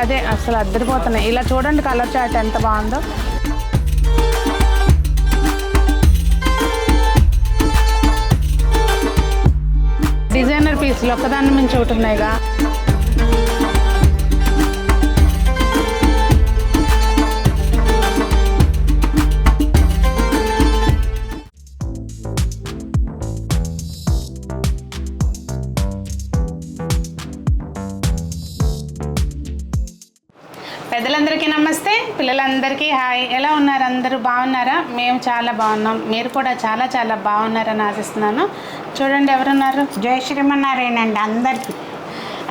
అదే అసలు అద్దరిపోతున్నాయి. ఇలా చూడండి కలర్ చార్ట్ ఎంత బాగుందో. డిజైనర్ పీసులు ఒక్కదాన్ని మించి ఒకటి ఉన్నాయిగా. పెద్దలందరికీ నమస్తే, పిల్లలందరికీ హాయ్. ఎలా ఉన్నారు? అందరూ బాగున్నారా? మేము చాలా బాగున్నాం. మీరు కూడా చాలా చాలా బాగున్నారని ఆశిస్తున్నాను. చూడండి ఎవరున్నారు. జై శ్రీమన్నారాయణ అండి అందరికీ.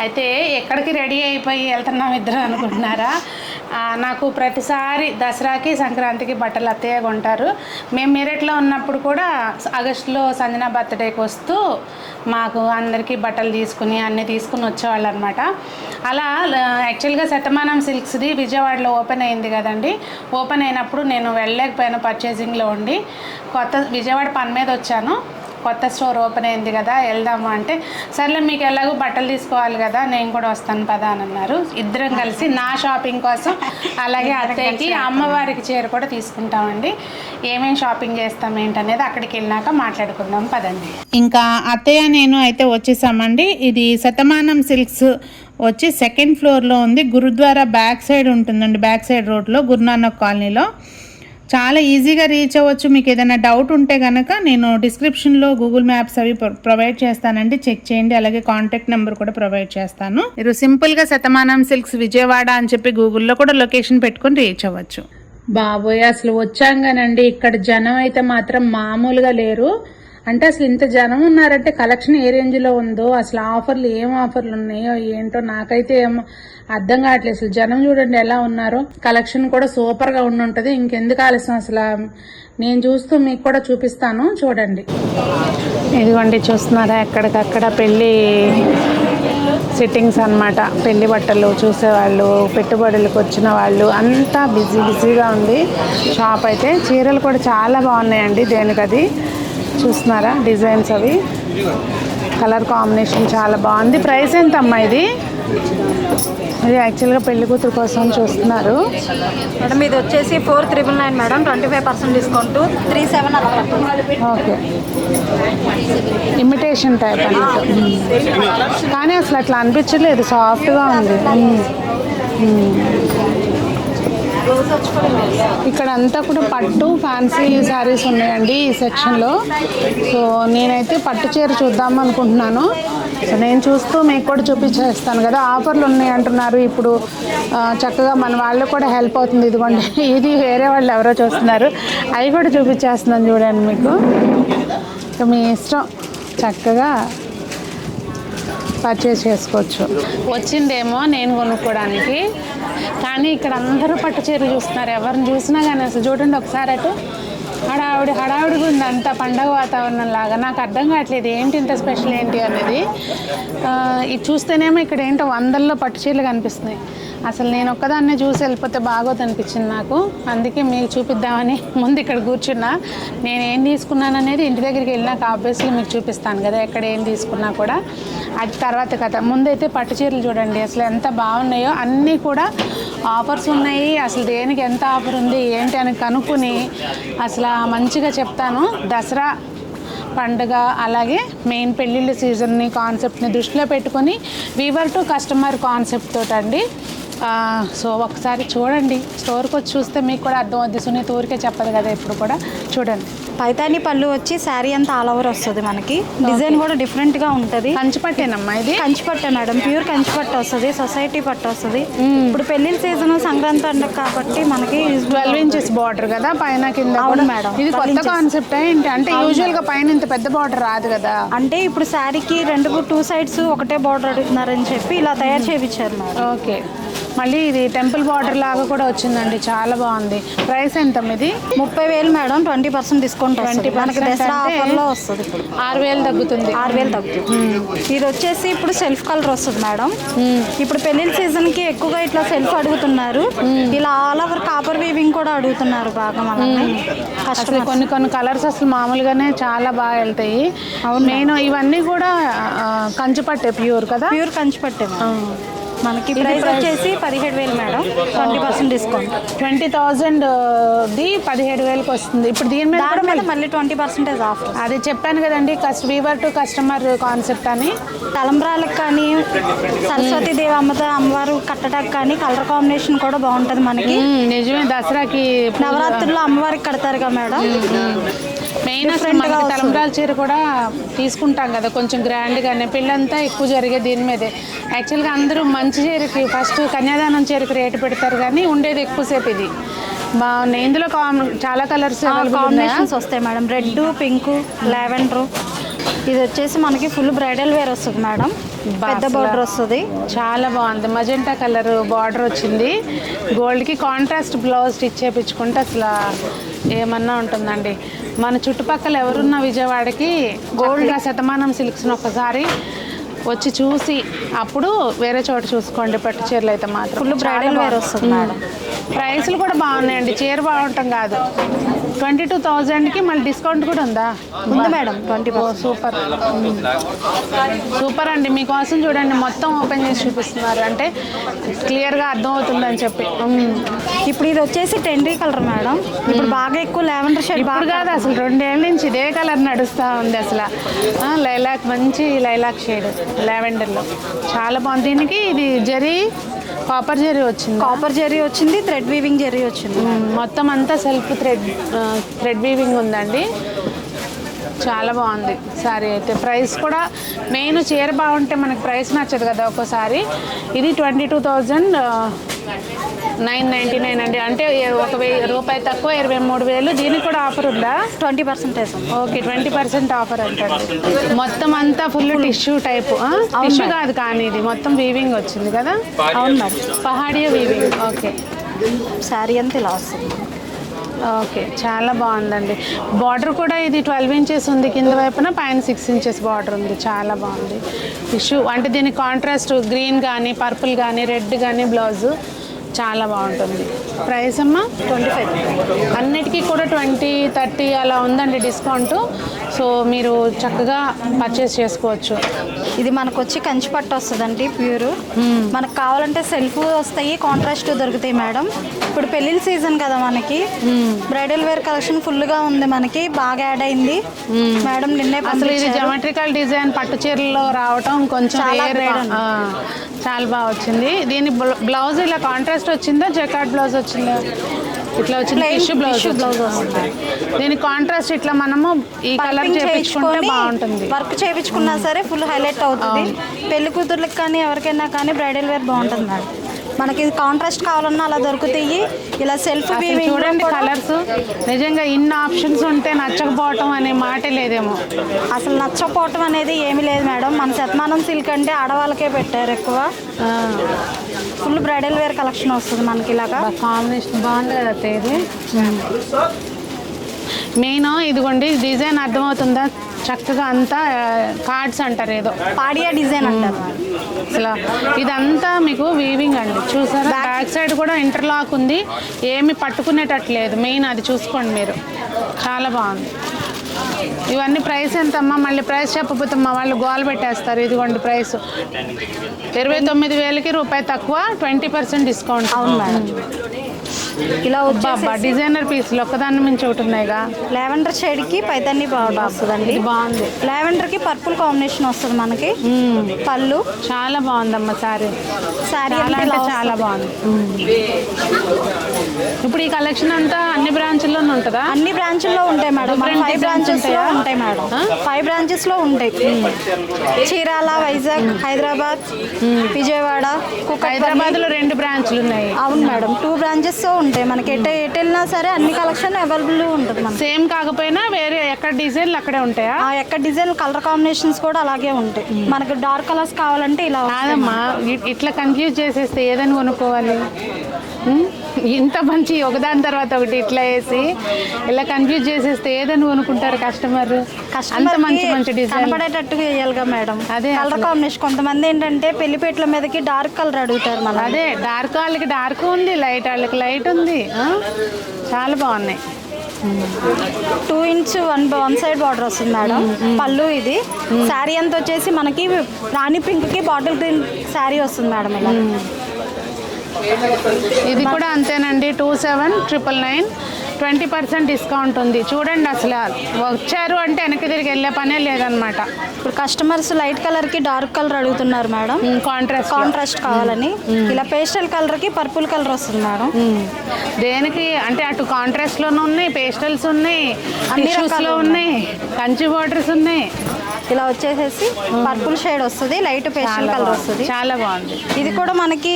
అయితే ఎక్కడికి రెడీ అయిపోయి వెళ్తున్నాం ఇద్దరు అనుకుంటున్నారా? నాకు ప్రతిసారి దసరాకి సంక్రాంతికి బట్టలు అత్తయ్య కొంటారు. మేము మీరెట్లో ఉన్నప్పుడు కూడా ఆగస్టులో సంజన బర్త్డేకి వస్తూ మాకు అందరికీ బట్టలు తీసుకుని అన్నీ తీసుకుని వచ్చేవాళ్ళు అనమాట. అలా యాక్చువల్గా శతమానం సిల్క్స్ది విజయవాడలో ఓపెన్ అయింది కదండి. ఓపెన్ అయినప్పుడు నేను వెళ్ళలేకపోయాను, పర్చేసింగ్లో ఉండి. విజయవాడ పని మీద వచ్చాను. కొత్త స్టోర్ ఓపెన్ అయింది కదా, వెళ్దాము అంటే సర్లే మీకు ఎలాగో బట్టలు తీసుకోవాలి కదా, నేను కూడా వస్తాను పదా అని అన్నారు. ఇద్దరం కలిసి నా షాపింగ్ కోసం అలాగే అత్తయ్యకి అమ్మవారికి చీర కూడా తీసుకుంటామండి. ఏమేమి షాపింగ్ చేస్తాం ఏంటనేది అక్కడికి వెళ్ళినాక మాట్లాడుకుందాం పదండి. ఇంకా అత్తయ్య నేను అయితే వచ్చేసామండి. ఇది శతమానం సిల్క్స్ వచ్చి సెకండ్ ఫ్లోర్లో ఉంది. గురుద్వారా బ్యాక్ సైడ్ ఉంటుందండి, బ్యాక్ సైడ్ రోడ్లో గురునానక్ కాలనీలో. చాలా ఈజీగా రీచ్ అవ్వచ్చు. మీకు ఏదైనా డౌట్ ఉంటే కనుక నేను డిస్క్రిప్షన్లో గూగుల్ మ్యాప్స్ అవి ప్రొవైడ్ చేస్తానండి, చెక్ చేయండి. అలాగే కాంటాక్ట్ నెంబర్ కూడా ప్రొవైడ్ చేస్తాను. మీరు సింపుల్గా శతమానం సిల్క్స్ విజయవాడ అని చెప్పి గూగుల్లో కూడా లొకేషన్ పెట్టుకొని రీచ్ అవ్వచ్చు. బాబోయ్ అసలు వచ్చాంగానండి, ఇక్కడ జనం అయితే మాత్రం మామూలుగా లేరు. అంటే అసలు ఇంత జనం ఉన్నారంటే కలెక్షన్ ఏ రేంజ్లో ఉందో, అసలు ఆఫర్లు ఏం ఆఫర్లు ఉన్నాయో ఏంటో నాకైతే ఏమో అర్థం కావట్లేదు. అసలు జనం చూడండి ఎలా ఉన్నారో. కలెక్షన్ కూడా సూపర్గా ఉండుంటుంది. ఇంకెందుకు ఆలస్యం, అసలు నేను చూస్తూ మీకు కూడా చూపిస్తాను చూడండి. ఇదిగోండి చూస్తున్నారా, ఎక్కడికక్కడ పెళ్ళి సిట్టింగ్స్ అన్నమాట. పెళ్లి బట్టలు చూసేవాళ్ళు, పెట్టుబడులకు వచ్చిన వాళ్ళు అంతా బిజీగా ఉంది షాప్ అయితే. చీరలు కూడా చాలా బాగున్నాయండి, దేనికది చూస్తున్నారా డిజైన్స్ అవి, కలర్ కాంబినేషన్ చాలా బాగుంది. ప్రైస్ ఎంత అమ్మా ఇది? ఇది యాక్చువల్గా పెళ్లి కూతురు కోసం చూస్తున్నారు మేడం. ఇది వచ్చేసి 4,999 madam, 25% discount, 37. Okay, imitation type అన్నట్టు. కానీ అసలు అట్లా అనిపించలేదు, సాఫ్ట్గా ఉంది. ఇక్కడ అంతా కూడా పట్టు ఫ్యాన్సీ శారీస్ ఉన్నాయండి ఈ సెక్షన్లో. సో నేనైతే పట్టు చీర చూద్దాం అనుకుంటున్నాను. సో నేను చూస్తూ మీకు కూడా చూపించేస్తాను కదా. ఆఫర్లు ఉన్నాయి అంటున్నారు ఇప్పుడు, చక్కగా మన వాళ్ళు కూడా హెల్ప్ అవుతుంది. ఇదిగోండి ఇది వేరే వాళ్ళు ఎవరో చూస్తున్నారు, అవి కూడా చూపించేస్తున్నాను చూడండి మీకు. ఇక మీ ఇష్టం, చక్కగా పర్చేస్ చేసుకోవచ్చు. వచ్చిందేమో నేను కొనుక్కోవడానికి, కానీ ఇక్కడ అందరూ పట్టు చీర చూస్తున్నారు. ఎవరిని చూసినా కానీ అసలు చూడండి ఒకసారి అటు హడావుడిగా ఉంది, అంత పండగ వాతావరణం లాగా. నాకు అర్థం కావట్లేదు ఏంటి ఇంత స్పెషల్ ఏంటి అనేది. ఇది చూస్తేనేమో ఇక్కడ ఏంటో వందల్లో పట్టు చీరలు కనిపిస్తున్నాయి. అసలు నేను ఒక్కదాన్నే చూసి వెళ్ళిపోతే బాగోదు అనిపించింది నాకు. అందుకే మీకు చూపిద్దామని ముందు ఇక్కడ కూర్చున్నా. నేను ఏం తీసుకున్నాను అనేది ఇంటి దగ్గరికి వెళ్ళినాక ఆబ్వియస్లీ మీకు చూపిస్తాను కదా, ఎక్కడ ఏం తీసుకున్నా కూడా. అది తర్వాత కథ. ముందైతే పట్టు చీరలు చూడండి అసలు ఎంత బాగున్నాయో. అన్నీ కూడా ఆఫర్స్ ఉన్నాయి. అసలు దేనికి ఎంత ఆఫర్ ఉంది ఏంటి అని కనుక్కొని అసలు మంచిగా చెప్తాను. దసరా పండుగ అలాగే మెయిన్ పెళ్ళిళ్ళ సీజన్ని కాన్సెప్ట్ని దృష్టిలో పెట్టుకొని వీవర్ టు కస్టమర్ కాన్సెప్ట్ తోటండి. సో ఒకసారి చూడండి, స్టోర్కి వచ్చి చూస్తే మీకు కూడా అర్థం అవుద్ది. సునీత ఊరికే చెప్పదు కదా ఇప్పుడు కూడా. చూడండి పైతాని పళ్ళు వచ్చి శారీ అంతా ఆల్ ఓవర్ వస్తుంది మనకి. డిజైన్ కూడా డిఫరెంట్గా ఉంటుంది. కంచిపట్టేనమ్మా ఇది? కంచిపట్టే మేడం, ప్యూర్ కంచిపట్టు వస్తుంది, సొసైటీ పట్టు వస్తుంది. ఇప్పుడు పెళ్లిళ్ళ సీజన్ సంక్రాంతి పండుగ కాబట్టి మనకి 12 ఇంచెస్ బార్డర్ కదా పైన కింద. అవును మేడం, ఇది కొత్త కాన్సెప్ట్ ఏంటి? అంటే యూజువల్గా పైన ఇంత పెద్ద బార్డర్ రాదు కదా. అంటే ఇప్పుడు శారీకి 2 సైడ్స్ ఒకటే బార్డర్ అడుగుతున్నారని చెప్పి ఇలా తయారు చేయించారు మేడం. ఓకే, మళ్ళీ ఇది టెంపుల్ బార్డర్ లాగా కూడా వచ్చిందండి, చాలా బాగుంది. ప్రైస్ ఎంత ఇది? 30,000 మేడం, 20% డిస్కౌంట్. 20% దసరా ఆఫర్లో వస్తుంది. 6,000 తగ్గుతుంది. 6,000 తగ్గుతుంది. ఇది వచ్చేసి ఇప్పుడు సెల్ఫ్ కలర్ వస్తుంది మేడం. ఇప్పుడు పెళ్లిళ్ళ సీజన్ కి ఎక్కువగా ఇట్లా సెల్ఫ్ అడుగుతున్నారు. ఇలా ఆల్ ఓవర్ కాపర్ వీవింగ్ కూడా అడుగుతున్నారు బాగా. మనల్ని కొన్ని కలర్స్ అసలు మామూలుగానే చాలా బాగా వెళ్తాయి. నేను ఇవన్నీ కూడా కంచిపట్టే ప్యూర్ కదా? ప్యూర్ కంచిపట్టే. మనకి ప్రైస్ వచ్చేసి 17,000 మేడం, 20% డిస్కౌంట్. 20,000ది 17,000కి వస్తుంది. ఇప్పుడు దీని మీద దాని మీద మళ్ళీ 20% ఆఫ్. అది చెప్పాను కదండి, వీవర్ టు కస్టమర్ కాన్సెప్ట్ అని. తలంబ్రాలకు కానీ సరస్వతీదేవి అమ్మవారు కట్టడానికి కానీ కలర్ కాంబినేషన్ కూడా బాగుంటుంది మనకి. నిజమే, దసరాకి నవరాత్రుల్లో అమ్మవారికి కడతారుగా మేడం. మెయిన్ అసలు మనకి తలంబ్రాల చీర కూడా తీసుకుంటాం కదా కొంచెం గ్రాండ్గానే, పెళ్ళంతా ఎక్కువ జరిగే దీని మీదే. యాక్చువల్గా అందరూ మంచి చీరకి ఫస్ట్ కన్యాదానం చీరకి రేటు పెడతారు కానీ ఉండేది ఎక్కువసేపు ఇది. బాగున్నాయి. ఇందులో చాలా కలర్స్ కాంబినేషన్స్ వస్తాయి మేడం, రెడ్, పింక్, లావెండర్. ఇది వచ్చేసి మనకి ఫుల్ బ్రైడల్ వేర్ వస్తుంది మేడం, పెద్ద బార్డర్ వస్తుంది. చాలా బాగుంది. మజెంటా కలర్ బార్డర్ వచ్చింది, గోల్డ్కి కాంట్రాస్ట్ బ్లౌజ్ స్టిచ్ చేయించుకుంటే అసలు ఏమన్నా ఉంటుందండి. మన చుట్టుపక్కల ఎవరున్నా విజయవాడకి గోల్డ్గా శతమానం సిల్క్స్ని ఒకసారి వచ్చి చూసి అప్పుడు వేరే చోట చూసుకోండి. పట్టు చీరలు అయితే మాత్రం ఫుల్ బ్రైడల్ వేర్ వస్తుంది మేడం. ప్రైస్లు కూడా బాగున్నాయండి, చీర బాగుంటాం కాదు. 22,000కి మళ్ళీ డిస్కౌంట్ కూడా ఉందా? ఉంది మేడం, 20%. సూపర్ సూపర్ అండి. మీకోసం చూడండి మొత్తం ఓపెన్ చేసి చూపిస్తున్నారు అంటే క్లియర్గా అర్థమవుతుందని చెప్పి. ఇప్పుడు ఇది వచ్చేసి టెండీ కలర్ మేడం, ఇప్పుడు బాగా ఎక్కువ లావెండర్ షేడ్. ఇప్పుడు కాదు అసలు 2 ఏళ్ళ నుంచి ఇదే కలర్ నడుస్తూ ఉంది అసలు. లైలాక్, మంచి లైలాక్ షేడ్ లావెండర్లో చాలా బాగుంది. దీనికి ఇది జరీ కాపర్ జరీ వచ్చింది, కాపర్ జరీ వచ్చింది, థ్రెడ్ వీవింగ్ జరీ వచ్చింది. మొత్తం అంతా సెల్ఫ్ థ్రెడ్ వీవింగ్ ఉందండి. చాలా బాగుంది సారీ అయితే. ప్రైస్ కూడా మెయిన్ చీర బాగుంటే మనకి ప్రైస్ నచ్చదు కదా ఒక్కోసారి. ఇది 22,999 అండి, అంటే ₹1,000 తక్కువ, 23,000. దీనికి కూడా ఆఫర్ ఉందా? 20%. ఓకే, 20% ఆఫర్ అంటండి. మొత్తం అంతా ఫుల్ టిష్యూ టైప్. టిష్యూ కాదు కానీ ఇది మొత్తం వీవింగ్ వచ్చింది కదా. అవును madam, Pahadia weaving. Okay, sari అంతా ఇలా వస్తుంది. ఓకే, చాలా బాగుందండి. బార్డర్ కూడా ఇది 12 ఇంచెస్ ఉంది కింద వైపున, పైన 6 ఇంచెస్ బార్డర్ ఉంది. చాలా బాగుంది టిష్యూ. అంటే దీనికి కాంట్రాస్ట్ గ్రీన్ కానీ, పర్పుల్ కానీ, రెడ్ కానీ బ్లౌజు చాలా బాగుంటుంది. ప్రైస్ అమ్మా 25. అన్నిటికీ కూడా 20, 30 అలా ఉందండి డిస్కౌంట్. సో మీరు చక్కగా పర్చేస్ చేసుకోవచ్చు. ఇది మనకు వచ్చి కంచి పట్టు వస్తుందండి, ప్యూర్. మనకు కావాలంటే సెల్ఫ్ వస్తాయి, కాంట్రాస్ట్ దొరుకుతాయి మేడం. ఇప్పుడు పెళ్ళిళ్ళ సీజన్ కదా మనకి, బ్రైడల్ వేర్ కలెక్షన్ ఫుల్గా ఉంది మనకి, బాగా యాడ్ అయింది మేడం. నిన్నే అసలు ఇది జామెట్రికల్ డిజైన్ పట్టు చీరల్లో రావటం కొంచెం చాలా బాగా వచ్చింది. దీని బ్లౌజ్ ఇలా కాంట్రాస్ట్ వచ్చిందా, జకార్డ్ బ్లౌజ్ వచ్చిందా? ఇట్లా వచ్చింది, టిష్యూ బ్లౌజ్ వస్తుంది. దీనికి కాంట్రాస్ట్ ఇట్లా మనము ఈ కలర్ చేయించుకుంటే బాగుంటుంది. వర్క్ చేయించుకున్నా సరే ఫుల్ హైలైట్ అవుతుంది. పెళ్లి కూతుర్లకు కానీ ఎవరికైనా కానీ బ్రైడల్ వేర్ బాగుంటుంది మేడం. మనకి కాంట్రాస్ట్ కావాలన్నా అలా దొరుకుతాయి. ఇలా సెల్ఫ్ చూడండి కలర్స్. నిజంగా ఇన్ని ఆప్షన్స్ ఉంటే నచ్చకపోవటం అనే మాట లేదేమో. అసలు నచ్చకపోవటం అనేది ఏమీ లేదు మేడం. మన శతమానం సిల్క్ అంటే ఆడవాళ్ళకే పెట్టారు ఎక్కువ. ఫుల్ బ్రైడల్ వేర్ కలెక్షన్ వస్తుంది మనకి. ఇలాగా కాంబినేషన్ బాగుంది కదా ఇది. మెయిన్ ఇదిగోండి డిజైన్ అర్థమవుతుందా? చక్కగా అంతా కార్డ్స్ అంటారు, ఏదో పాడియా డిజైన్ అంటారు అసలు. ఇదంతా మీకు వీవింగ్ అండి, చూసారా? బ్యాక్ సైడ్ కూడా ఇంటర్లాక్ ఉంది, ఏమి పట్టుకునేటట్లేదు. మెయిన్ అది చూసుకోండి మీరు, చాలా బాగుంది. ఇవన్నీ ప్రైస్ ఎంతమ్మా? మళ్ళీ ప్రైస్ చెప్పబోతమ్మా వాళ్ళు గోల్ పెట్టేస్తారు. ఇదిగోండి ప్రైస్ 29,000కి ₹1 తక్కువ, 20% డిస్కౌంట్. అవును మేడం. ఇలా వచ్చేసి డిజైనర్ పీస్లు ఒక్కదాన్ని మించి ఒకటి ఉన్నాయిగా. లావెండర్ షేడ్ కి పైతాని బార్డర్ వస్తుందండి, బాగుంది. లావెండర్ కి పర్పుల్ కాంబినేషన్ వస్తుంది మనకి. పళ్ళు చాలా బాగుందమ్మా సారీ. చాలా బాగుంది. ఇప్పుడు ఈ కలెక్షన్ అంతా అన్ని బ్రాంచ్ల్లోనే ఉంటుందా? అన్ని బ్రాంచ్ల్లో ఉంటాయి మేడం. 5 బ్రాంచెస్ ఉంటాయి మేడం. 5 బ్రాంచెస్ లో ఉంటాయి. చీరాల, వైజాగ్, హైదరాబాద్, విజయవాడ, హైదరాబాద్ లో 2 బ్రాంచ్లు ఉన్నాయి. అవును మేడం, 2 బ్రాంచెస్ ఉంటాయి మనకి. ఎటు వెళ్ళినా సరే అన్ని కలెక్షన్ అవైలబుల్ ఉంటుంది మనకి. సేమ్ కాకపోయినా వేరే ఎక్కడ డిజైన్లు అక్కడే ఉంటాయా? ఎక్కడ డిజైన్ కలర్ కాంబినేషన్స్ కూడా అలాగే ఉంటాయి. మనకి డార్క్ కలర్స్ కావాలంటే ఇలా. కాదమ్మా, ఇట్లా కన్ఫ్యూజ్ చేసేస్తే ఏదని కొనుక్కోవాలి? ఇంత మంచి ఒకదాని తర్వాత ఒకటి ఇట్లా వేసి ఇలా కన్ఫ్యూజ్ చేసేస్తే ఏదని కొనుక్కుంటారు కస్టమర్? అంత మంచి మంచి డిజైన్ కనపడేటట్టుగా వేయాలిగా మేడం. అదే కలర్ కాంబినేషన్. కొంతమంది ఏంటంటే పెళ్లిపేటల మీదకి డార్క్ కలర్ అడుగుతారు మన. అదే డార్క్ వాళ్ళకి డార్క్ ఉంది, లైట్ వాళ్ళకి లైట్ ఉంది. చాలా బాగున్నాయి. 2 ఇంచ్ వన్ సైడ్ బార్డర్ వస్తుంది మేడం. పళ్ళు ఇది. శారీ అంతా వచ్చేసి మనకి రాణి పింక్కి బాటిల్ గ్రీన్ శారీ వస్తుంది మేడం ఇలా. ఇది కూడా అంతేనండి, 27,999, 20% డిస్కౌంట్ ఉంది. చూడండి అసలు వచ్చారు అంటే వెనక్కి తిరిగి వెళ్ళే పనే లేదనమాట. ఇప్పుడు కస్టమర్స్ లైట్ కలర్కి డార్క్ కలర్ అడుగుతున్నారు మేడం, కాంట్రాస్ట్ కావాలని. ఇలా పేస్టల్ కలర్కి పర్పుల్ కలర్ వస్తుంది మేడం. దేనికి అంటే అటు కాంట్రాస్ట్లోనూ ఉన్నాయి, పేస్టల్స్ ఉన్నాయి, అన్ని రకాలు ఉన్నాయి, కంచి బార్డర్స్ ఉన్నాయి. ఇలా వచ్చేసేసి పర్పుల్ షేడ్ వస్తుంది, లైట్ పేస్టల్ కలర్ వస్తుంది. చాలా బాగుంది. ఇది కూడా మనకి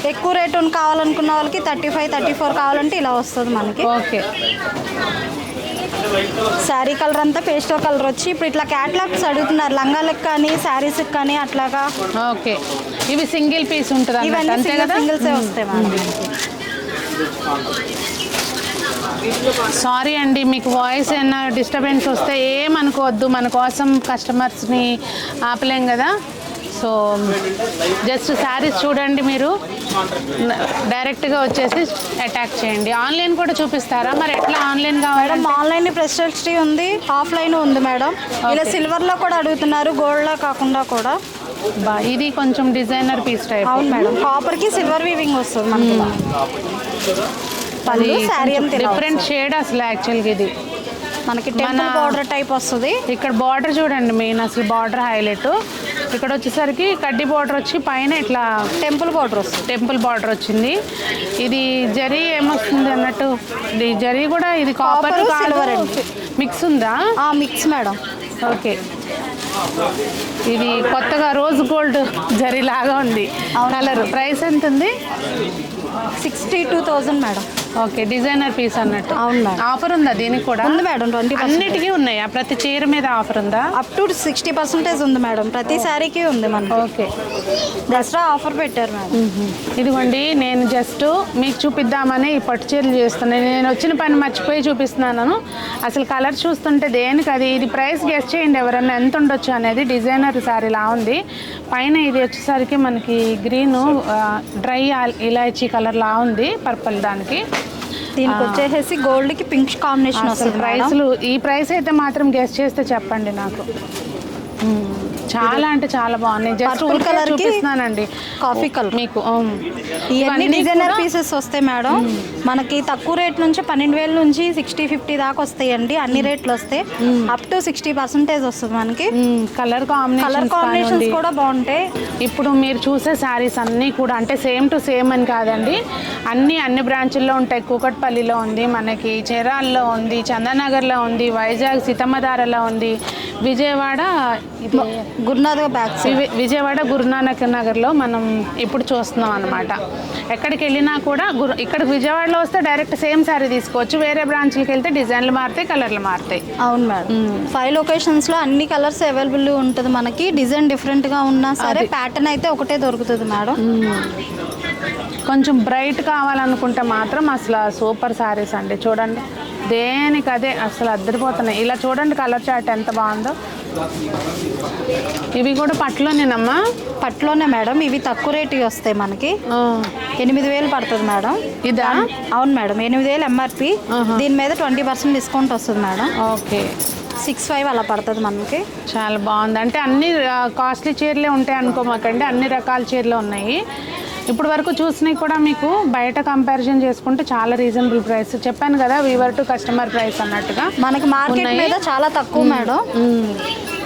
ఎక్కువ రేట్ కావాలనుకున్న వాళ్ళకి 35, 34 కావాలంటే ఇలా వస్తుంది మనకి. ఓకే. శారీ కలర్ అంతా పేస్టల్ కలర్ వచ్చి ఇప్పుడు ఇట్లా క్యాట్లాగ్స్ అడుగుతున్నారు లంగాలకు కానీ శారీస్కి కానీ అట్లాగా. ఓకే. ఇవి సింగిల్ పీస్ ఉంటుంది ఇవన్నీ అంతే కదా? సింగిల్సే వస్తాయి మేడం. సారీ అండి, మీకు వాయిస్ ఏమైనా డిస్టర్బెన్స్ వస్తే ఏమనుకోవద్దు, మన కోసం కస్టమర్స్ని ఆపలేం కదా. సో జస్ట్ శారీస్ చూడండి, మీరు డైరెక్ట్గా వచ్చేసి అటాక్ చేయండి. ఆన్లైన్ కూడా చూపిస్తారా? మరి ఎట్లా ఆన్లైన్ కావాలి? మేడం ఆన్లైన్ ప్రెస్టేజ్టీ ఉంది, ఆఫ్లైన్ ఉంది మేడం. ఇలా సిల్వర్లో కూడా అడుగుతున్నారు, గోల్డ్లో కాకుండా కూడా. ఇది కొంచెం డిజైనర్ పీస్ టైప్. అవును మేడం, కాపర్కి సిల్వర్ వీవింగ్ వస్తుంది మనకి. పళ్ళు శారీ అంతా డిఫరెంట్ షేడ్ అసలు యాక్చువల్గా ఇది మనకి టెంపుల్ బార్డర్ టైప్ వస్తుంది. ఇక్కడ బార్డర్ చూడండి, మెయిన్ అసలు బార్డర్ హైలైట్. ఇక్కడ వచ్చేసరికి కడ్డీ బార్డర్ వచ్చి పైన ఇట్లా టెంపుల్ బార్డర్ వస్తుంది. టెంపుల్ బార్డర్ వచ్చింది. ఇది జరీ ఏమొస్తుంది అన్నట్టు, ఇది జరీ కూడా ఇది కాపర్ సిల్వర్ మిక్స్ ఉందా? Mix madam. ఓకే. ఇది కొత్తగా రోజ్ గోల్డ్ జరీ లాగా ఉంది కలర్. ప్రైస్ ఎంత ఉంది? 62,000 మేడం. ఓకే. డిజైనర్ పీస్ అన్నట్టు. అవును మేడం. ఆఫర్ ఉందా దీనికి కూడా? ఉంది మేడం, 20%. అన్నిటికీ ఉన్నాయా? ప్రతి చీర మీద ఆఫర్ ఉందా? అప్ టు 60% ఉంది మేడం, ప్రతి శారీకి ఉంది మనకి. ఓకే. దసరా ఆఫర్ పెట్టారు మేడం. ఇదిగోండి, నేను జస్ట్ మీకు చూపిద్దామని ఈ పట్టు చీరలు చేస్తున్నాను. నేను వచ్చిన పని మర్చిపోయి చూపిస్తున్నాను. అసలు కలర్ చూస్తుంటే దేనికి అది. ఇది ప్రైస్ గెస్ చేయండి ఎవరన్నా ఎంత ఉండొచ్చు అనేది. డిజైనర్ శారీ లా ఉంది. పైన ఇది వచ్చేసరికి మనకి గ్రీను డ్రై ఇలాచీ కలర్ లా ఉంది, పర్పుల్. దానికి దీనికి వచ్చేసి గోల్డ్ కి పింక్ కాంబినేషన్ వస్తుంది. ప్రైస్లు ఈ ప్రైస్ అయితే మాత్రం గెస్ చేస్తే చెప్పండి నాకు. చాలా అంటే చాలా బాగున్నాయి. జస్ట్ పర్పుల్ కలర్ చూపిస్తున్నానండి, కాఫీ కలర్ మీకు. ఇవన్నీ డిజైనర్ పీసెస్ వస్తాయి మేడం. మనకి తక్కువ రేట్ నుంచి 12,000 నుంచి 60-50 దాకా వస్తాయండి. అన్ని రేట్లు వస్తాయి. అప్ టు 60% వస్తుంది మనకి. కలర్ కాంబినేషన్స్ కూడా బాగుంటాయి. ఇప్పుడు మీరు చూసే శారీస్ అన్నీ కూడా అంటే సేమ్ టు సేమ్ అని కాదండి, అన్ని బ్రాంచుల్లో ఉంటాయి. కూకట్పల్లిలో ఉంది, మనకి చీరాల్లో ఉంది, చందనగర్లో ఉంది, వైజాగ్ సీతమ్మధారలో ఉంది, విజయవాడ విజయవాడ గురునానక్ నగర్లో మనం ఇప్పుడు చూస్తున్నాం అనమాట. ఎక్కడికి వెళ్ళినా కూడా ఇక్కడికి విజయవాడలో వస్తే డైరెక్ట్ సేమ్ శారీ తీసుకోవచ్చు. వేరే బ్రాంచ్లకి వెళ్తే డిజైన్లు మారుతాయి, కలర్లు మారుతాయి. అవును మేడం. 5 లొకేషన్స్లో అన్ని కలర్స్ అవైలబుల్ ఉంటుంది మనకి. డిజైన్ డిఫరెంట్గా ఉన్నా సరే ప్యాటర్న్ అయితే ఒకటే దొరుకుతుంది మేడం. కొంచెం బ్రైట్ కావాలనుకుంటే మాత్రం అసలు సూపర్ శారీస్ అండి. చూడండి, దేనికి అదే అసలు అద్దరిపోతున్నాయి. ఇలా చూడండి కలర్ చార్ట్ ఎంత బాగుందో. ఇవి కూడా పట్టులోనేనమ్మా? పట్టులోనే మేడం. ఇవి తక్కువ రేటు వస్తాయి మనకి. 8,000 పడుతుంది మేడం. ఇదా? అవును మేడం, 8,000 ఎంఆర్పి. దీని మీద 20% డిస్కౌంట్ వస్తుంది మేడం. ఓకే. 6,500 అలా పడుతుంది మనకి. చాలా బాగుంది. అంటే అన్ని కాస్ట్లీ చీరలే ఉంటాయి అనుకోమాకండి, అన్ని రకాల చీరలు ఉన్నాయి. ఇప్పుడు వరకు చూసినవి కూడా మీకు బయట కంపారిజన్ చేసుకుంటే చాలా రీజనబుల్ ప్రైస్. చెప్పాను కదా, వీవర్ టు కస్టమర్ ప్రైస్ అన్నట్టుగా. మనకి మార్కెట్ మీద చాలా తక్కువ మేడం.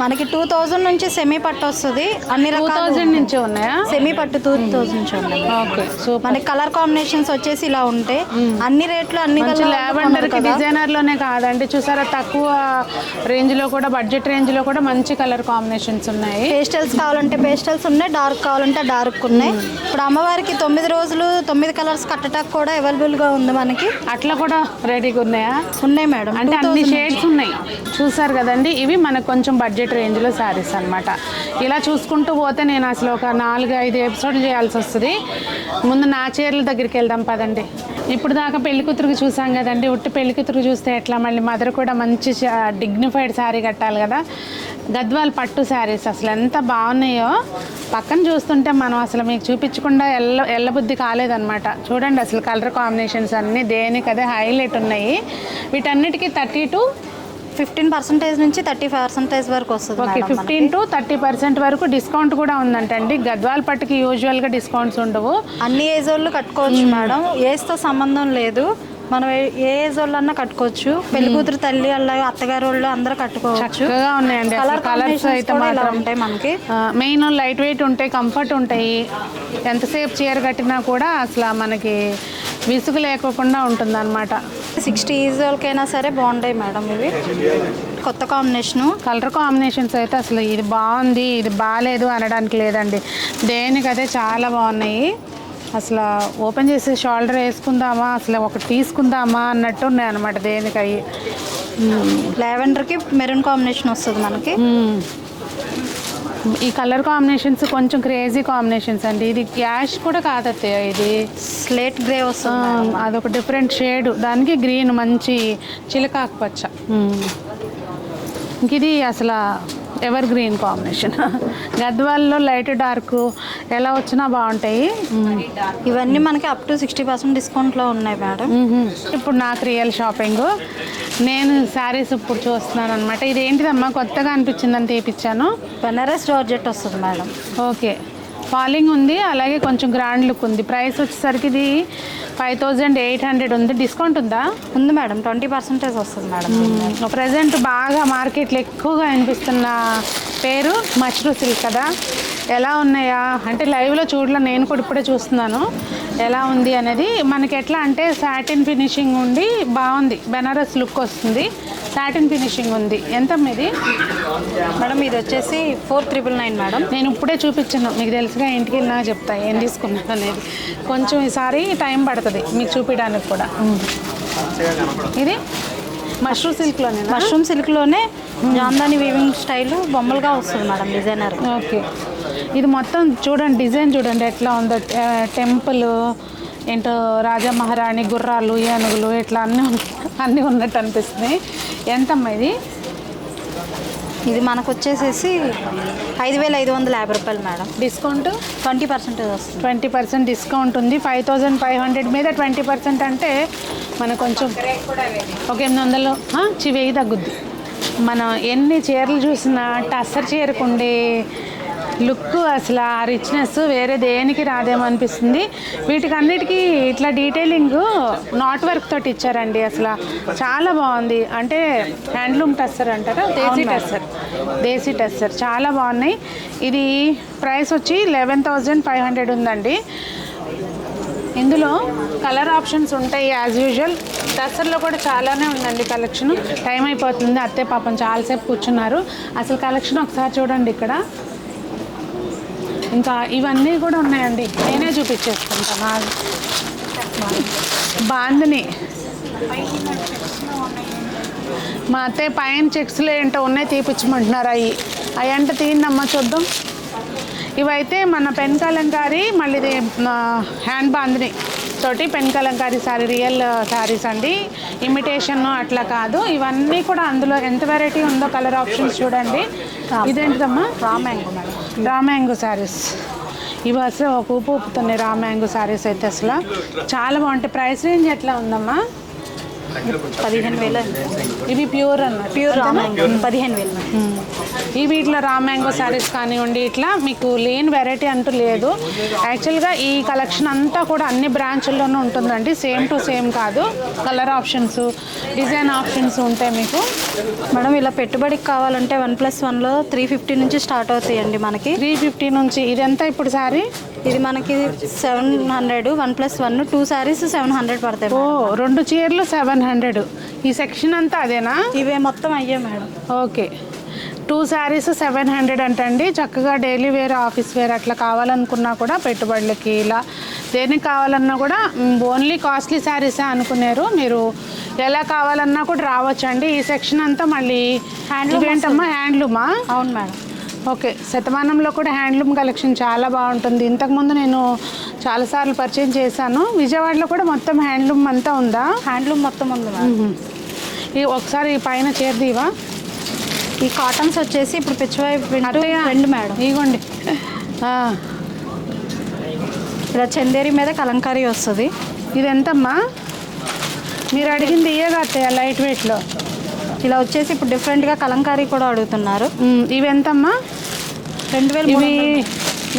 మనకి 2,000 నుంచి సెమీ పట్టు వస్తుంది. అన్ని రకాల 2,000 నుంచి ఉన్నాయా? సెమీ పట్టు 2,000 నుంచి ఉన్నాయి. ఓకే. సో మనకి కలర్ కాంబినేషన్స్ వచ్చేసి ఇలా ఉంటాయి. అన్ని రేట్లు అన్ని లావెండర్ కి డిజైనర్ లోనే కాదండి, చూసారా తక్కువ రేంజ్ లో కూడా, బడ్జెట్ రేంజ్ లో కూడా మంచి కలర్ కాంబినేషన్స్ ఉన్నాయి. పేస్టల్స్ కావాలంటే పేస్టల్స్ ఉన్నాయి, డార్క్ కావాలంటే డార్క్ ఉన్నాయి. ఇప్పుడు అమ్మవారికి 9 రోజులు 9 కలర్స్ కట్టడానికి కూడా అవైలబుల్ గా ఉంది మనకి. అట్లా కూడా రెడీగా ఉన్నాయా? ఉన్నాయి మేడం. అంటే అన్ని షేడ్స్ ఉన్నాయి. చూసారు కదండి, ఇవి మనకు కొంచెం బడ్జెట్ రేంజ్లో శారీస్ అనమాట. ఇలా చూసుకుంటూ పోతే నేను అసలు ఒక 4-5 ఎపిసోడ్లు చేయాల్సి వస్తుంది. ముందు నా చీరల దగ్గరికి వెళ్దాం పదండి. ఇప్పుడు దాకా పెళ్లి కూతురుకు చూసాం కదండి, ఉట్టి పెళ్లి కూతురు చూస్తే ఎట్లా, మళ్ళీ మదర్ కూడా మంచి డిగ్నిఫైడ్ శారీ కట్టాలి కదా. గద్వాల్ పట్టు శారీస్ అసలు ఎంత బాగున్నాయో పక్కన చూస్తుంటే మనం అసలు మీకు చూపించకుండా ఎల్లబుద్ధి కాలేదన్నమాట. చూడండి అసలు కలర్ కాంబినేషన్స్ అన్నీ దేనికదే హైలైట్ ఉన్నాయి. వీటన్నిటికీ 30 to 15% నుంచి 30% వరకు వస్తుంది. ఓకే, 15 to 30% వరకు డిస్కౌంట్ కూడా ఉందంటండి. గద్వాల్ పట్టుకి యూజువల్గా డిస్కౌంట్స్ ఉండవు. అన్ని ఏజ్ వాళ్ళు కట్టుకోవచ్చు మేడం, ఏజ్తో సంబంధం లేదు. మనం ఏ ఏజ్ వాళ్ళన్నా కట్టుకోవచ్చు. పెళ్లి కూతురు తల్లి వాళ్ళు, అత్తగారు వాళ్ళు అందరూ కట్టుకోవచ్చు. చక్కగా ఉన్నాయండి. కలర్స్ అయితే మాత్రం ఉంటాయి మనకి. మెయిన్ లైట్ వెయిట్ ఉంటాయి, కంఫర్ట్ ఉంటాయి. ఎంతసేపు చీర కట్టినా కూడా అసలు మనకి విసుగు లేకోకుండా ఉంటుంది అనమాట. 60 ఏజ్ వాళ్ళకైనా సరే బాగుంటాయి మేడం. ఇవి కొత్త కాంబినేషను. కలర్ కాంబినేషన్స్ అయితే అసలు ఇది బాగుంది ఇది బాగాలేదు అనడానికి లేదండి. దేనికదే చాలా బాగున్నాయి. అసలు ఓపెన్ చేసి షోల్డర్ వేసుకుందామా, అసలు ఒకటి తీసుకుందామా అన్నట్టు ఉన్నాయి అనమాట. దేనికవి లావెండర్కి మెరూన్ కాంబినేషన్ వస్తుంది మనకి. ఈ కలర్ కాంబినేషన్స్ కొంచెం క్రేజీ కాంబినేషన్స్ అండి. ఇది యాష్ కూడా కాదత్తయ్య, ఇది స్లేట్ గ్రే వస్తుంది. అదొక డిఫరెంట్ షేడ్, దానికి గ్రీన్ మంచి చిలకాకు పచ్చ. ఇంక ఇది అసలు ఎవర్ గ్రీన్ కాంబినేషన్. గద్వాల్లో లైట్ డార్క్ ఎలా వచ్చినా బాగుంటాయి. ఇవన్నీ మనకి అప్ టు 60% డిస్కౌంట్లో ఉన్నాయి మేడం. ఇప్పుడు నాకు రియల్ షాపింగ్, నేను శారీస్ ఇప్పుడు చూస్తున్నాను అనమాట. ఇది ఏంటిదమ్మా కొత్తగా అనిపించిందని తీపిచ్చాను. బెనారస్ జార్జెట్ వస్తుంది మేడం. ఓకే, ఫాలింగ్ ఉంది, అలాగే కొంచెం గ్రాండ్ లుక్ ఉంది. ప్రైస్ వచ్చేసరికి ఇది 5800 ఉంది. డిస్కౌంట్ ఉందా? ఉంది మేడం, 20% వస్తుంది మేడం. ప్రజెంట్ బాగా మార్కెట్లో ఎక్కువగా అనిపిస్తున్న పేరు మష్రూ సిల్క్ కదా. ఎలా ఉన్నాయా అంటే లైవ్లో చూడలే, నేను కూడా ఇప్పుడే చూస్తున్నాను ఎలా ఉంది అనేది. మనకి ఎట్లా అంటే సాటిన్ ఫినిషింగ్ ఉండి బాగుంది, బెనారస్ లుక్ వస్తుంది, సాటిన్ ఫినిషింగ్ ఉంది. ఎంత ఇది మేడం? ఇది వచ్చేసి 4999 మేడం. నేను ఇప్పుడే చూపించాను, మీకు తెలుసుగా ఇంటికి వెళ్ళినా చెప్తా ఏం తీసుకున్నాను అనేది. కొంచెం ఈసారి టైం పడుతుంది మీకు చూపించడానికి కూడా. ఇది mushroom సిల్క్లోనే, mushroom సిల్క్లోనే Jamdani weaving style బొమ్మలుగా వస్తుంది మేడం, డిజైనర్. ఓకే, ఇది మొత్తం చూడండి, డిజైన్ చూడండి ఎట్లా ఉందో. టెంపుల్ ఏంటో, రాజా మహారాణి, గుర్రాలు, ఏనుగులు ఇట్లా అన్నీ ఉన్నట్టు అనిపిస్తున్నాయి. ఎంతమ్మా ఇది? ఇది మనకు వచ్చేసేసి 5550 రూపాయలు మేడం. డిస్కౌంట్ 20% వస్తుంది. 20% డిస్కౌంట్ ఉంది. 5500 మీద 20% అంటే మనకు కొంచెం ఒక 800 వెయ్యి తగ్గుద్ది. మనం ఎన్ని చీరలు చూసినా టస్సర్ చీరకుండే లుక్, అసలు ఆ రిచ్నెస్ వేరే దేనికి రాదేమో అనిపిస్తుంది. వీటికి అన్నిటికీ ఇట్లా డీటెయిలింగ్ నాట్ వర్క్ తోటి ఇచ్చారండి. అసలు చాలా బాగుంది. అంటే హ్యాండ్లూమ్ టస్సర్ అంటారా, దేశీ టస్సర్ చాలా బాగున్నాయి. ఇది ప్రైస్ వచ్చి 11500 ఉందండి. ఇందులో కలర్ ఆప్షన్స్ ఉంటాయి యాజ్ యూజువల్. టస్సర్లో కూడా చాలానే ఉందండి కలెక్షన్. టైం అయిపోతుంది, అత్తే పాపం చాలాసేపు కూర్చున్నారు. అసలు కలెక్షన్ ఒకసారి చూడండి ఇక్కడ. ఇంకా ఇవన్నీ కూడా ఉన్నాయండి, నేనే చూపించేసుకుంటాను. బాందిని మా అత్తయ్య పైన చెక్స్లో ఏంటో ఉన్నాయి తీపిచ్చమంటున్నారు. అవి అంటే తీయండమ్మా చూద్దాం. ఇవైతే మన పెన్ కలంకారీ, మళ్ళీ ఇది హ్యాండ్ బాందిని తోటి పెన్ కలంకారీ శారీ, రియల్ శారీస్ అండి, ఇమిటేషన్ అట్లా కాదు. ఇవన్నీ కూడా అందులో ఎంత వెరైటీ ఉందో కలర్ ఆప్షన్స్ చూడండి. ఇదేంటిదమ్మా? Raw mango saris. ఇవి అసలు ఒక ఊపు ఊపుతున్నాయి రా మ్యాంగో శారీస్ అయితే. అసలు చాలా బాగుంటాయి. ప్రైస్ రేంజ్ ఎట్లా ఉందమ్మా? 15000. ఇవి ప్యూర్ అన్నమాట, ప్యూర్ రా మ్యాంగో 15000. ఈ వీటిలో రా మ్యాంగో శారీస్ కానివ్వండి, ఇట్లా మీకు లేని వెరైటీ అంటూ లేదు. యాక్చువల్గా ఈ కలెక్షన్ అంతా కూడా అన్ని బ్రాంచుల్లోనూ ఉంటుందండి, సేమ్ టు సేమ్ కాదు. కలర్ ఆప్షన్స్, డిజైన్ ఆప్షన్స్ ఉంటాయి మీకు. మేడం ఇలా పెట్టుబడికి కావాలంటే 1+1లో 350 నుంచి స్టార్ట్ అవుతాయండి మనకి. 350 నుంచి. ఇదంతా ఇప్పుడు శారీ ఇది మనకి 700, 1+1 2 శారీస్ 700 పడతాయి. ఓ, 2 చీరలు 700. ఈ సెక్షన్ అంతా అదేనా? ఇవే మొత్తం అయ్యే మేడం. ఓకే, 2 శారీస్ 700 అంటండి. చక్కగా డైలీ వేర్, ఆఫీస్ వేర్ అట్లా కావాలనుకున్నా కూడా పెట్టుబడులకి ఇలా దేనికి కావాలన్నా కూడా ఓన్లీ కాస్ట్లీ శారీసే అనుకున్నారు మీరు. ఎలా కావాలన్నా కూడా రావచ్చండి. ఈ సెక్షన్ అంతా మళ్ళీ ఏంటమ్మా హ్యాండ్లూమా? అవును మేడం. ఓకే, శతమానంలో కూడా హ్యాండ్లూమ్ కలెక్షన్ చాలా బాగుంటుంది. ఇంతకుముందు నేను చాలాసార్లు పర్చేజ్ చేశాను. విజయవాడలో కూడా మొత్తం హ్యాండ్లూమ్ అంతా ఉందా? హ్యాండ్లూమ్ మొత్తం ఉంది మేడం. ఈ ఒకసారి ఈ పైన చేరదీవా? ఈ కాటన్స్ వచ్చేసి ఇప్పుడు పిచ్చివైపు రెండు మేడం. ఇగోండి. ఇలా చందేరి మీద కలంకారీ వస్తుంది. ఇది ఎంతమ్మా? మీరు అడిగింది ఇయ్యగా అత్తయ్య లైట్ వెయిట్లో. ఇలా వచ్చేసి ఇప్పుడు డిఫరెంట్గా కలంకారీ కూడా అడుగుతున్నారు. ఇవి ఎంతమ్మా? 2000. ఇవి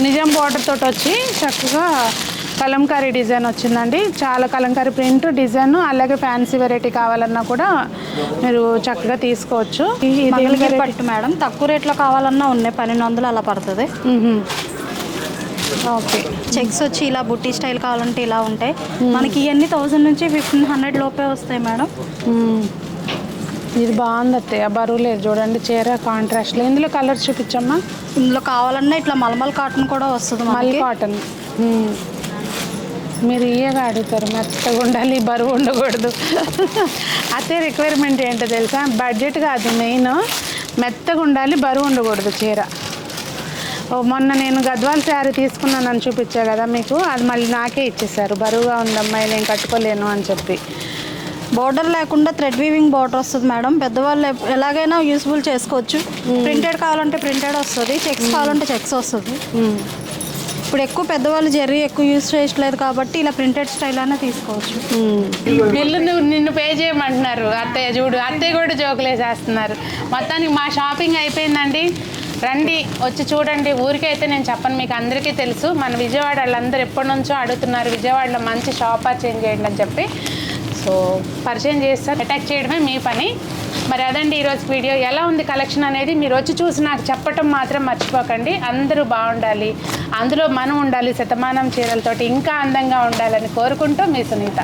నిజం బార్డర్ తోటి వచ్చి చక్కగా కలంకారీ డిజైన్ వచ్చిందండి. చాలా కలంకారీ ప్రింట్ డిజైన్, అలాగే ఫ్యాన్సీ వెరైటీ కావాలన్నా కూడా మీరు చక్కగా తీసుకోవచ్చు. మంగళగిరి పట్టు మేడం, తక్కువ రేట్లో కావాలన్నా ఉన్నాయి, 1200 అలా పడుతుంది. ఓకే, చెక్స్ వచ్చి ఇలా బుట్టి స్టైల్ కావాలంటే ఇలా ఉంటాయి. మనకి ఇవన్నీ 1000 నుంచి 1500 లోపే వస్తాయి మేడం. ఇది బాగుంది అత్తయ్య, బరువు లేదు చూడండి. చీర కాంట్రాస్ట్లో. ఇందులో కలర్స్ చూపించమ్మా. ఇందులో కావాలన్నా ఇట్లా మల్మల్ కాటన్ కూడా వస్తుంది. మల్ కాటన్ మీరు ఇయ్యగా అడుగుతారు, మెత్తగా ఉండాలి, బరువు ఉండకూడదు. అదే రిక్వైర్మెంట్ ఏంటో తెలుసా? బడ్జెట్ కాదు మెయిన్, మెత్తగా ఉండాలి, బరువు ఉండకూడదు చీర. మొన్న నేను గద్వాల్ శారీ తీసుకున్నానని చూపించా కదా మీకు, అది మళ్ళీ నాకే ఇచ్చేసారు. బరువుగా ఉందమ్మాయి, నేను కట్టుకోలేను అని చెప్పి. బోర్డర్ లేకుండా థ్రెడ్ వీవింగ్ బోర్డర్ వస్తుంది మేడం. పెద్దవాళ్ళు ఎలాగైనా యూస్ఫుల్ చేసుకోవచ్చు. ప్రింటెడ్ కావాలంటే ప్రింటెడ్ వస్తుంది, చెక్స్ కావాలంటే చెక్స్ వస్తుంది. ఇప్పుడు ఎక్కువ పెద్దవాళ్ళు జెర్రీ ఎక్కువ యూస్ చేయట్లేదు కాబట్టి ఇలా ప్రింటెడ్ స్టైల్ అయినా తీసుకోవచ్చు. నిన్ను పే చేయమంటున్నారు అత్తయ్య. చూడు, అత్తయ్య కూడా జోకులేసేస్తున్నారు. మొత్తానికి మా షాపింగ్ అయిపోయిందండి. రండి, వచ్చి చూడండి. ఊరికైతే నేను చెప్పను, మీకు అందరికీ తెలుసు. మన విజయవాడ వాళ్ళందరూ ఎప్పటి నుంచో అడుగుతున్నారు విజయవాడలో మంచి షాప్ పర్చేజ్ చేయండి అని చెప్పి. సో పరిచయం చేస్తారు, అటాక్ చేయడమే మీ పని. మరి అదండి ఈరోజు వీడియో. ఎలా ఉంది కలెక్షన్ అనేది మీరు వచ్చి చూసి నాకు చెప్పటం మాత్రం మర్చిపోకండి. అందరూ బాగుండాలి, అందులో మనం ఉండాలి, శతమానం చీరలతోటి ఇంకా అందంగా ఉండాలని కోరుకుంటూ మీ సునీత.